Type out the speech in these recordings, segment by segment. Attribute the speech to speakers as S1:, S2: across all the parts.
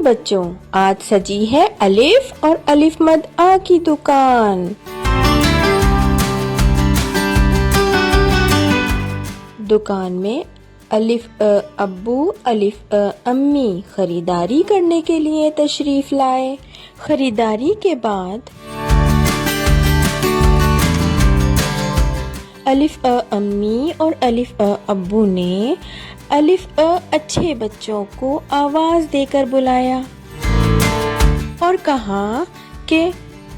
S1: बच्चों, आज सजी है अलिफ और अलिफ मद आ की दुकान। दुकान में अलिफ अब्बू अलिफ अम्मी खरीदारी करने के लिए तशरीफ लाए। खरीदारी के बाद अलिफ अम्मी और अलिफ अब्बू ने अलिफ अच्छे बच्चों को आवाज देकर बुलाया और कहा कि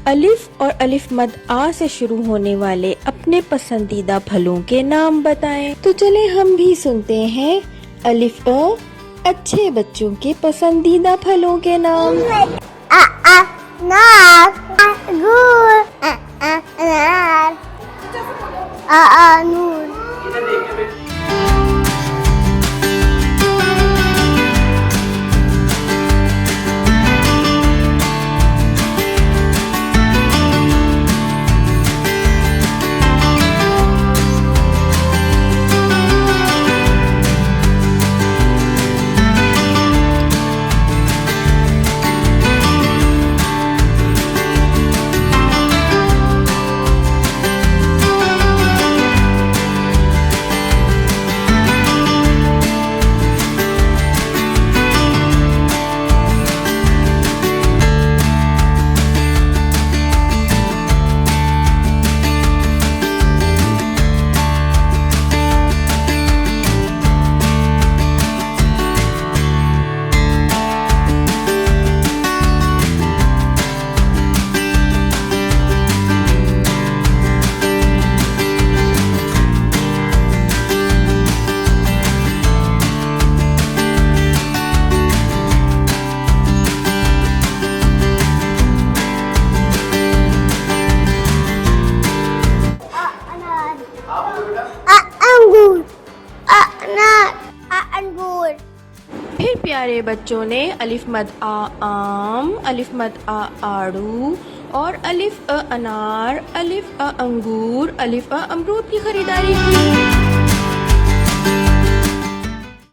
S1: अलिफ और अलिफ मद आ से शुरू होने वाले अपने पसंदीदा फलों के नाम बताएं। तो चले हम भी सुनते हैं अलिफ अच्छे बच्चों के पसंदीदा फलों के नाम।
S2: अनार, अंगूर, अनार, अंगूर। अंगूर।
S1: फिर प्यारे बच्चों ने अलिफ मद आ आम, अलिफ मद आ आड़ू और अलिफ अनार, अलिफ अंगूर, अलिफ अमरूद की खरीदारी की।